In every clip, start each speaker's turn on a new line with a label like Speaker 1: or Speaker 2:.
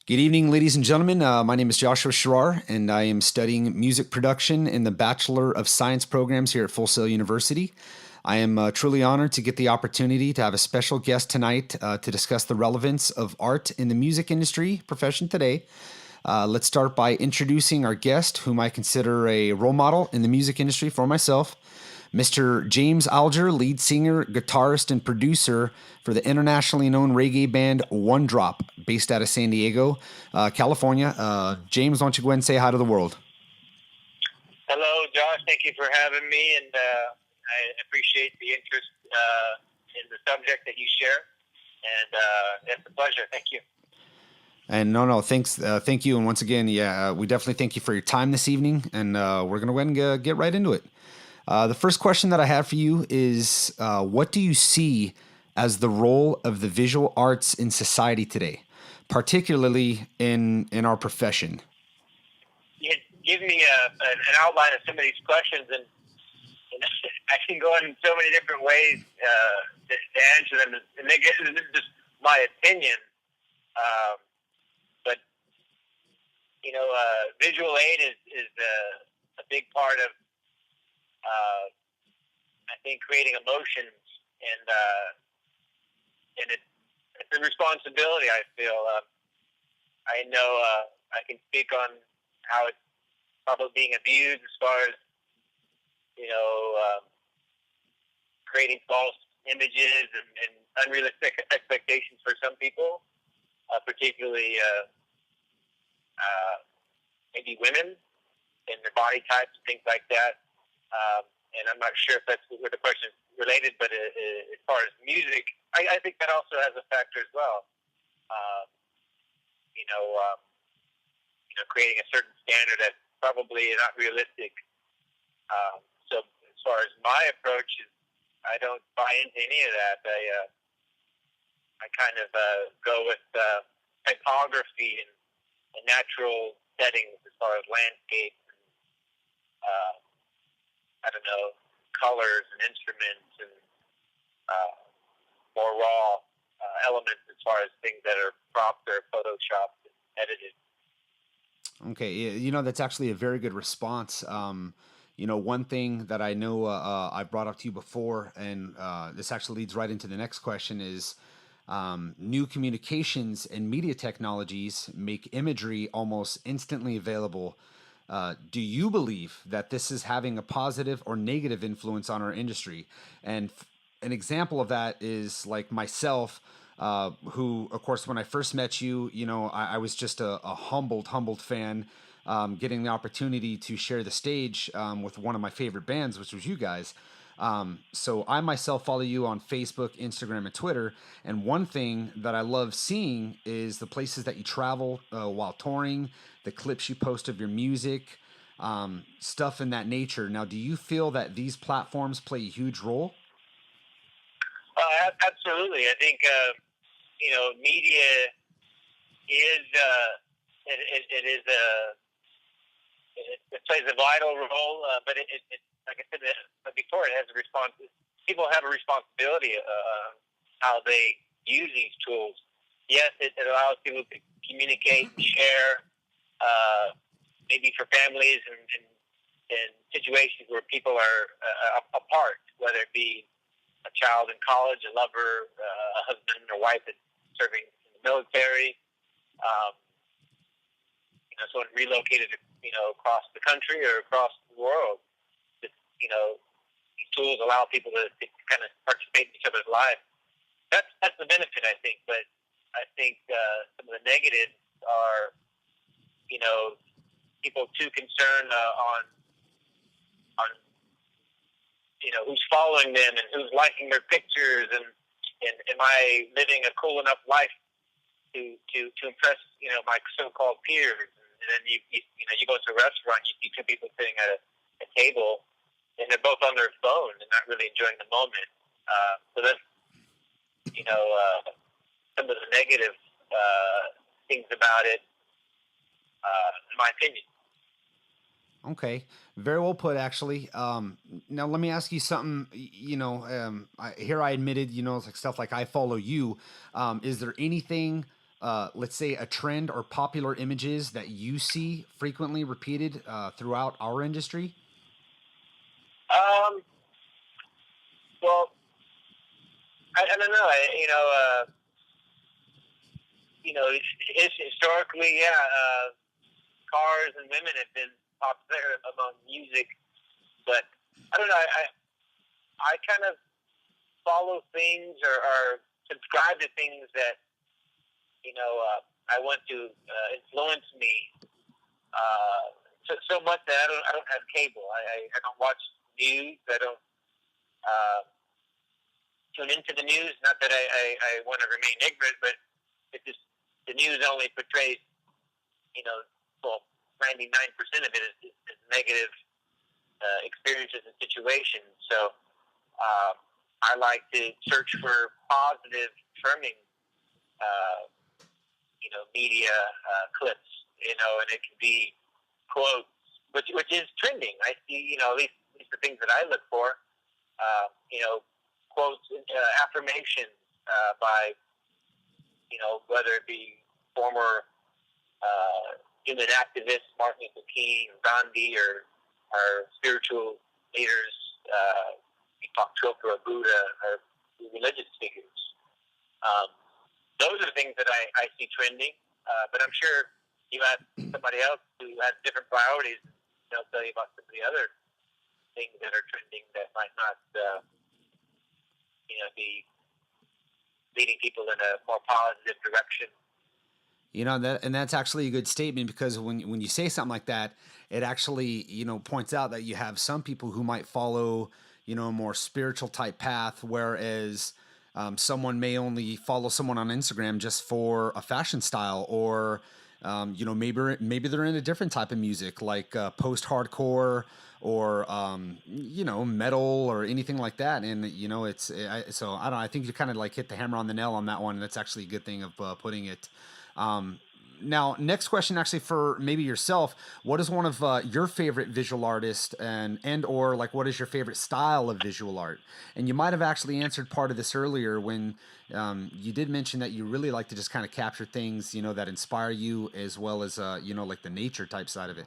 Speaker 1: Good evening, ladies and gentlemen. My name is Joshua Sharar, and I am studying music production in the Bachelor of Science programs here at Full Sail University. I am truly honored to get the opportunity to have a special guest tonight to discuss the relevance of art in the music industry profession today. Let's start by introducing our guest, whom I consider a role model in the music industry for myself. Mr. James Alger, lead singer, guitarist, and producer for the internationally known reggae band One Drop, based out of San Diego, California. James, why don't you go ahead and say hi to the world?
Speaker 2: Hello, Josh. Thank you for having me, and I appreciate the interest in the subject that you share. And it's a pleasure. Thank you.
Speaker 1: And no, thanks, thank you. And once again, we definitely thank you for your time this evening, and we're gonna go ahead and get right into it. The first question that I have for you is, what do you see as the role of the visual arts in society today, particularly in our profession?
Speaker 2: You give me an outline of some of these questions, and I can go in so many different ways to answer them. And this is just my opinion. But visual aid is a big part of I think creating emotions, and it's a responsibility. I feel I know I can speak on how it's probably being abused as far as creating false images and unrealistic expectations for some people, particularly maybe women and their body types and things like that. And I'm not sure if that's where the question is related, but as far as music, I think that also has a factor as well. Creating a certain standard that's probably not realistic. So as far as my approach is, I don't buy into any of that. I kind of go with typography and natural settings as far as landscape. I don't know, colors and instruments and more raw elements as far as things that are cropped or photoshopped and edited.
Speaker 1: Okay, that's actually a very good response. One thing that I know I've brought up to you before, and this actually leads right into the next question, is new communications and media technologies make imagery almost instantly available. Do you believe that this is having a positive or negative influence on our industry? And an example of that is like myself, who, of course, when I first met you, I was just a humbled fan, getting the opportunity to share the stage with one of my favorite bands, which was you guys. So I myself follow you on Facebook, Instagram, and Twitter. And one thing that I love seeing is the places that you travel while touring, the clips you post of your music, stuff in that nature. Now, do you feel that these platforms play a huge role?
Speaker 2: Absolutely. I think media is it is it plays a vital role, but it like I said before, it has a response. People have a responsibility how they use these tools. Yes, it allows people to communicate and share, maybe for families and situations where people are apart, whether it be a child in college, a lover, a husband or wife that's serving in the military, someone relocated, across the country or across the world. These tools allow people to kind of participate in each other's lives. That's the benefit, I think. But I think some of the negatives are, people too concerned on who's following them and who's liking their pictures and am I living a cool enough life to impress my so-called peers. And then you go to a restaurant, you see two people sitting at a table, and they're both on their phone and not really enjoying the moment. So that's some of the negative things about it, in my opinion.
Speaker 1: Okay, very well put, actually. Now let me ask you something. Here I admitted, like stuff like I follow you. Is there anything let's say, a trend or popular images that you see frequently repeated throughout our industry?
Speaker 2: Um, well, I don't know. Historically, yeah, cars and women have been popular among music, but I don't know. I kind of follow things or subscribe to things that I want to influence me so much that I don't have cable. I don't watch news. I don't tune into the news. Not that I want to remain ignorant, but it just the news only portrays, well, 99% of it is negative experiences and situations. So I like to search for positive, affirming, uh, media clips, and it can be quotes, which is trending. I see, at least the things that I look for, quotes, affirmations by, whether it be former human activists, Martin Luther King, Gandhi, or spiritual leaders, Deepak Chopra, Buddha, or religious figures. Those are the things that I see trending. But I'm sure you ask somebody else who has different priorities, and they'll tell you about some of the other things that are trending that might not, be leading people in a more positive direction.
Speaker 1: That's actually a good statement, because when you say something like that, it actually points out that you have some people who might follow a more spiritual type path, whereas someone may only follow someone on Instagram just for a fashion style, or maybe they're in a different type of music, like post hardcore, or metal, or anything like that. And so I don't know, I think you kind of like hit the hammer on the nail on that one. That's actually a good thing of putting it. um, Now, next question, actually, for maybe yourself. What is one of your favorite visual artists, and or like, what is your favorite style of visual art? And you might have actually answered part of this earlier when you did mention that you really like to just kind of capture things, that inspire you, as well as like the nature type side of it.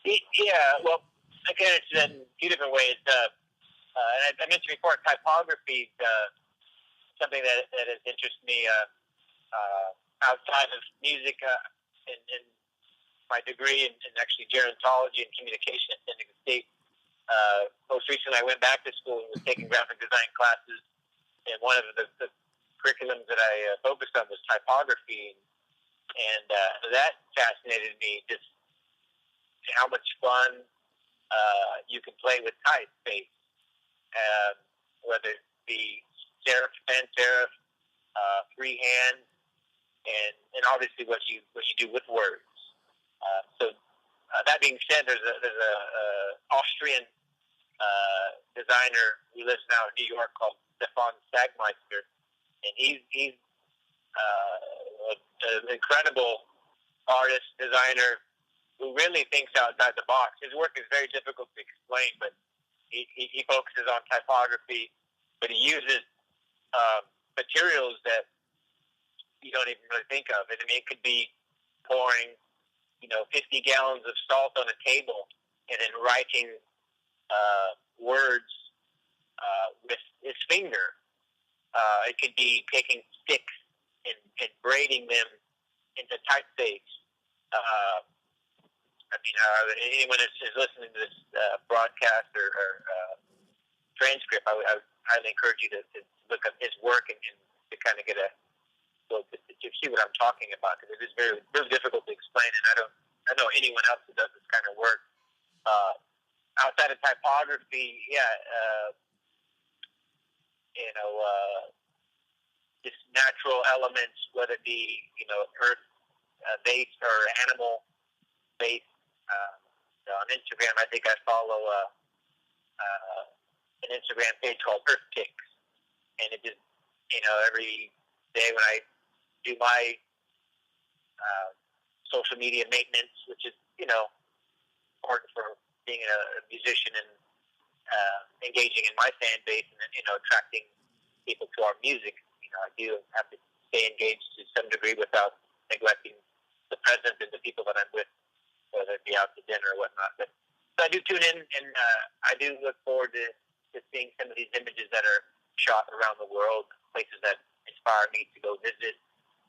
Speaker 2: Yeah, well, I can answer that in a few different ways. And I mentioned before, typography is something that has interested me outside of music. In my degree in actually gerontology and communication at San Diego State. Most recently, I went back to school and was taking graphic design classes, and one of the curriculums that I focused on was typography, and that fascinated me. Just how much fun you can play with typeface, whether it be serif, sans serif, freehand, and obviously what you do with words. So that being said, there's a Austrian designer who lives now in New York called Stefan Sagmeister, and he's an incredible artist, designer, who really thinks outside the box. His work is very difficult to explain, but he focuses on typography, but he uses materials that you don't even really think of. I mean, it could be pouring 50 gallons of salt on a table and then writing words with his finger. It could be taking sticks and braiding them into typeface. Anyone is listening to this broadcast or transcript, I would highly encourage you to look up his work and to kind of get to see what I'm talking about, because it is very, very difficult to explain, and I know anyone else who does this kind of work. Outside of typography, just natural elements, whether it be earth based or animal based. On Instagram, I think I follow an Instagram page called Earth Picks, and it just every day when I do my social media maintenance, which is important for being a musician and engaging in my fan base, and attracting people to our music. I do have to stay engaged to some degree without neglecting the present and the people that I'm with, whether it be out to dinner or whatnot. But so I do tune in, and I do look forward to seeing some of these images that are shot around the world, places that inspire me to go visit,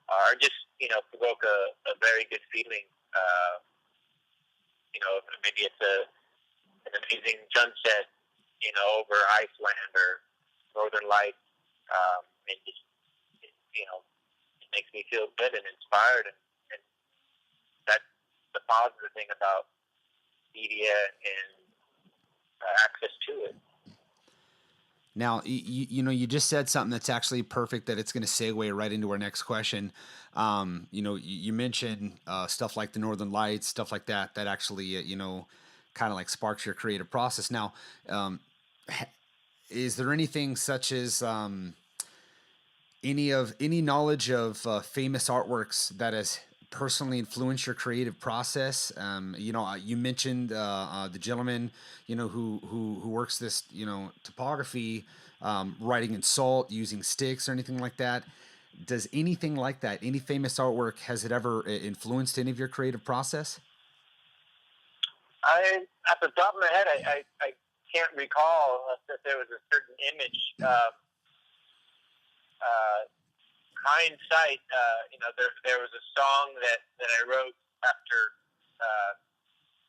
Speaker 2: or just provoke a very good feeling. Maybe it's an amazing sunset, over Iceland or Northern Lights. And just, it makes me feel good and inspired, and that's the positive thing about media and access to it.
Speaker 1: Now, you just said something that's actually perfect, that it's going to segue right into our next question. You mentioned stuff like the Northern Lights, stuff like that actually, kind of like sparks your creative process. Now, is there anything such as any knowledge of famous artworks that has personally influenced your creative process? You mentioned the gentleman, who works this, topography, writing in salt, using sticks or anything like that. Does anything like that, any famous artwork, has it ever influenced any of your creative process?
Speaker 2: At the top of my head, I can't recall that there was a certain image. Hindsight, there was a song that I wrote after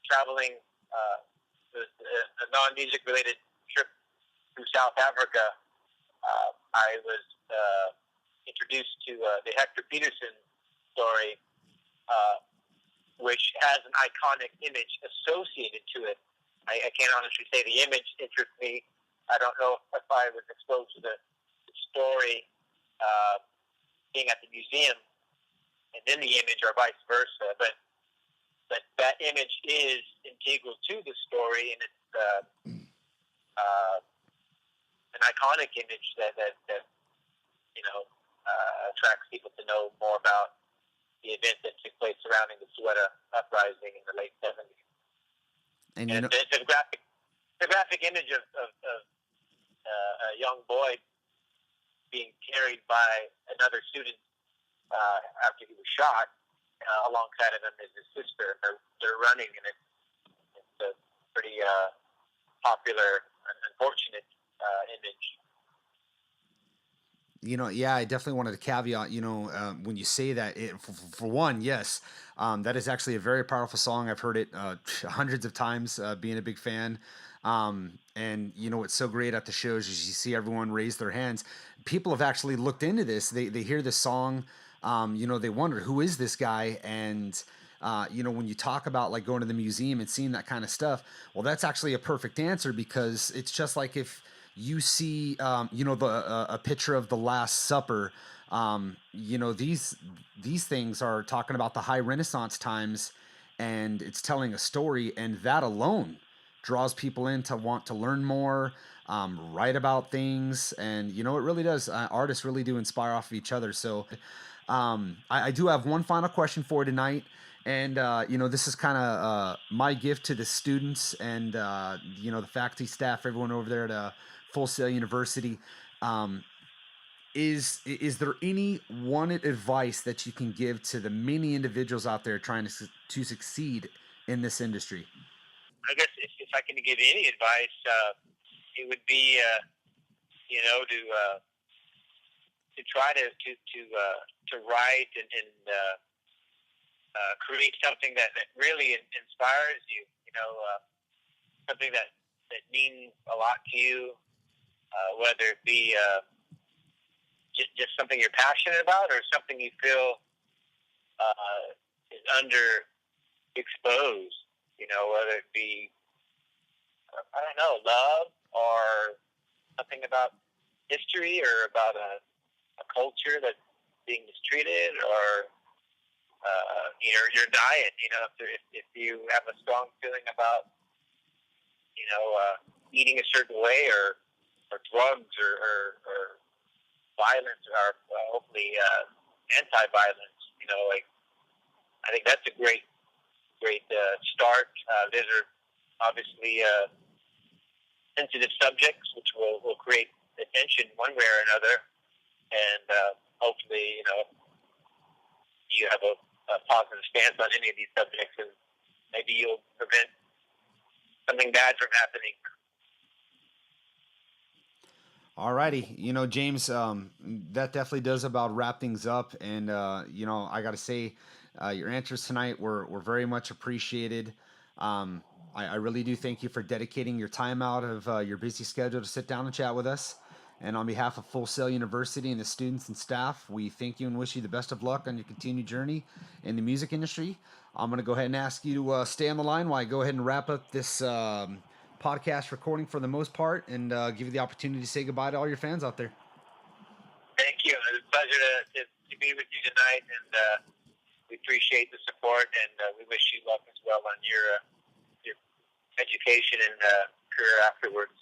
Speaker 2: traveling a non-music related trip through South Africa. I was introduced to the Hector Peterson story, which has an iconic image associated to it. I can't honestly say the image interests me. I don't know if I was exposed to the story being at the museum and then the image, or vice versa. But that image is integral to the story, and it's an iconic image that attracts people to know more about the event that took place surrounding the Soweto uprising in the late 70s. And it's a graphic image of a young boy being carried by another student after he was shot. Alongside of him is his sister. They're running, and it's a pretty popular and unfortunate image.
Speaker 1: Yeah, I definitely wanted to caveat, when you say that, for one, yes, that is actually a very powerful song. I've heard it hundreds of times, being a big fan. And what's so great at the shows is you see everyone raise their hands. People have actually looked into this. They hear the song, they wonder, who is this guy? And when you talk about like going to the museum and seeing that kind of stuff, well, that's actually a perfect answer, because it's just like if you see, a picture of the Last Supper. These things are talking about the high Renaissance times, and it's telling a story, and that alone draws people in to want to learn more, write about things, and it really does. Artists really do inspire off of each other. So, I do have one final question for you tonight. And, this is kind of my gift to the students and, the faculty, staff, everyone over there at Full Sail University. Is there any one advice that you can give to the many individuals out there trying to succeed in this industry?
Speaker 2: I guess if I can give any advice, it would be, to try to write and create something that really inspires you. Something that means a lot to you, whether it be just something you're passionate about, or something you feel is underexposed. Whether it be, I don't know, love, or something about history, or about a culture that's being mistreated, or your diet. If you have a strong feeling about eating a certain way, or drugs, or violence, or hopefully anti-violence. I think that's a great start. These are obviously sensitive subjects, which will create attention one way or another, and hopefully, you have a positive stance on any of these subjects, and maybe you'll prevent something bad from happening.
Speaker 1: Alrighty, James, that definitely does about wrap things up. And I got to say, your answers tonight were very much appreciated. I really do thank you for dedicating your time out of your busy schedule to sit down and chat with us. And on behalf of Full Sail University and the students and staff, we thank you and wish you the best of luck on your continued journey in the music industry. I'm going to go ahead and ask you to stay on the line while I go ahead and wrap up this podcast recording for the most part, and give you the opportunity to say goodbye to all your fans out there.
Speaker 2: Thank you. It was a pleasure to be with you tonight, and we appreciate the support, and we wish you luck as well on your education and career afterwards.